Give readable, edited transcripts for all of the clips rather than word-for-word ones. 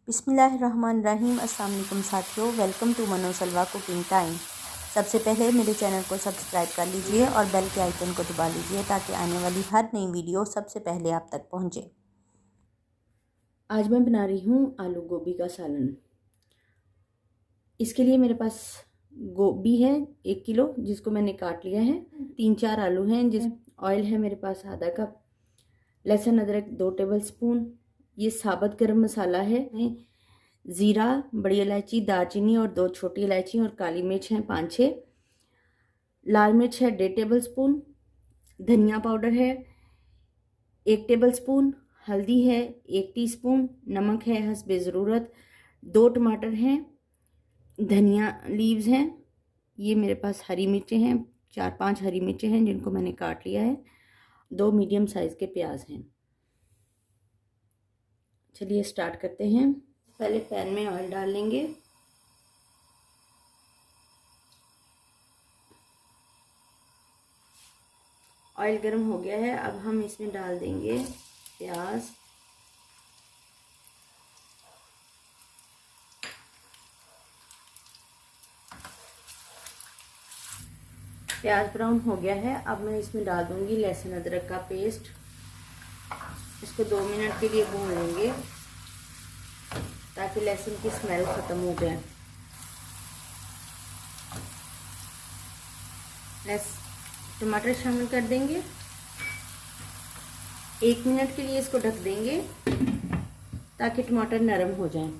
बिस्मिल्लाहिर्रहमानिर्रहीम। अस्सलाम वालेकुम साथियों, वेलकम टू मनो सलवा कुकिंग टाइम। सबसे पहले मेरे चैनल को सब्सक्राइब कर लीजिए और बेल के आइकन को दबा लीजिए ताकि आने वाली हर नई वीडियो सबसे पहले आप तक पहुंचे। आज मैं बना रही हूँ आलू गोभी का सालन। इसके लिए मेरे पास गोभी है 1 किलो, जिसको मैंने काट लिया है। 3-4 आलू हैं। ऑयल है मेरे पास आधा कप। लहसुन अदरक 2 टेबल स्पून। ये साबुत गरम मसाला है। ज़ीरा, बड़ी इलायची, दालचीनी और 2 छोटी इलायची और काली मिर्च हैं 5-6। लाल मिर्च है 1.5 टेबल स्पून। धनिया पाउडर है 1 टेबल स्पून। हल्दी है 1 टीस्पून। नमक है हस्बे ज़रूरत। 2 टमाटर हैं। धनिया लीव्स हैं। ये मेरे पास हरी मिर्चें हैं, 4-5 हरी मिर्चें हैं जिनको मैंने काट लिया है। 2 मीडियम साइज़ के प्याज हैं। चलिए स्टार्ट करते हैं। पहले पैन में ऑयल डाल लेंगे। ऑयल गर्म हो गया है। अब हम इसमें डाल देंगे प्याज। प्याज ब्राउन हो गया है। अब मैं इसमें डाल दूंगी लहसुन अदरक का पेस्ट। इसको 2 मिनट के लिए भून लेंगे ताकि लहसुन की स्मेल खत्म हो जाए। टमाटर शामिल कर देंगे। 1 मिनट के लिए इसको ढक देंगे ताकि टमाटर नरम हो जाए।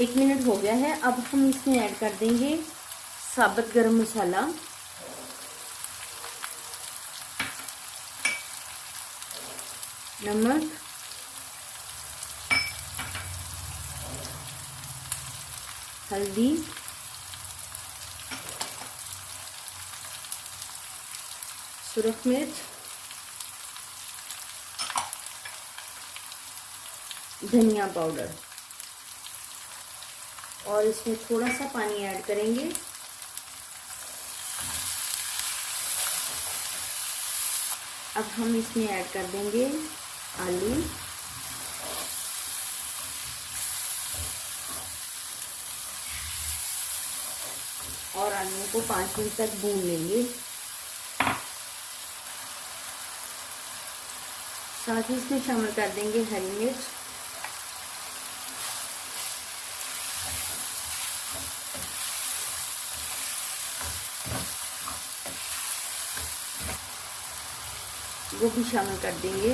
एक मिनट हो गया है। अब हम इसमें ऐड कर देंगे साबुत गरम मसाला, नमक, हल्दी, सुरख मिर्च, धनिया पाउडर और इसमें थोड़ा सा पानी ऐड करेंगे। अब हम इसमें ऐड कर देंगे आलू। और आलू को 5 मिनट तक भून लेंगे। साथ ही इसमें शामिल कर देंगे हरी मिर्च, वो भी शामिल कर देंगे।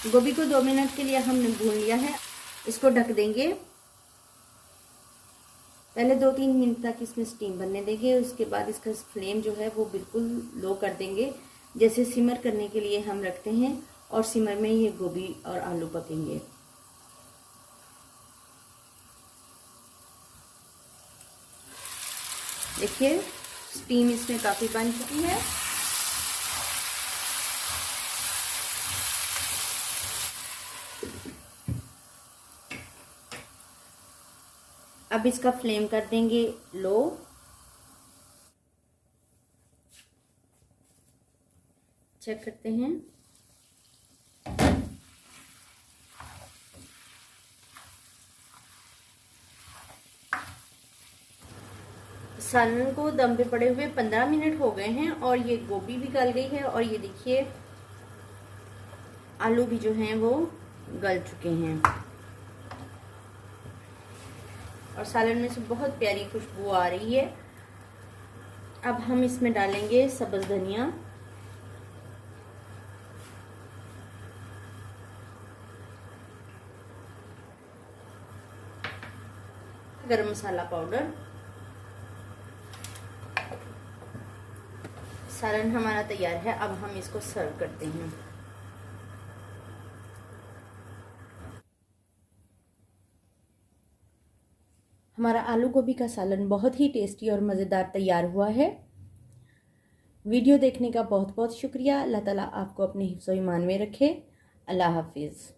गोभी को 2 मिनट के लिए हमने भून लिया है। इसको ढक देंगे। पहले 2-3 मिनट तक इसमें स्टीम बनने देंगे। उसके बाद इसका फ्लेम जो है वो बिल्कुल लो कर देंगे, जैसे सिमर करने के लिए हम रखते हैं, और सिमर में ये गोभी और आलू पकेंगे। देखिए स्टीम इसमें काफ़ी बन चुकी है। अब इसका फ्लेम कर देंगे लो। चेक करते हैं। सालन को दम पे पड़े हुए 15 मिनट हो गए हैं और ये गोभी भी गल गई है और ये देखिए आलू भी जो हैं वो गल चुके हैं और सालन में से बहुत प्यारी खुशबू आ रही है। अब हम इसमें डालेंगे सब्ज़ धनिया, गरम मसाला पाउडर। सालन हमारा तैयार है। अब हम इसको सर्व करते हैं। हमारा आलू गोभी का सालन बहुत ही टेस्टी और मज़ेदार तैयार हुआ है। वीडियो देखने का बहुत बहुत शुक्रिया। अल्लाह ताला आपको अपने हिफ्ज़-ओ-ईमान में रखे। अल्लाह हाफिज़।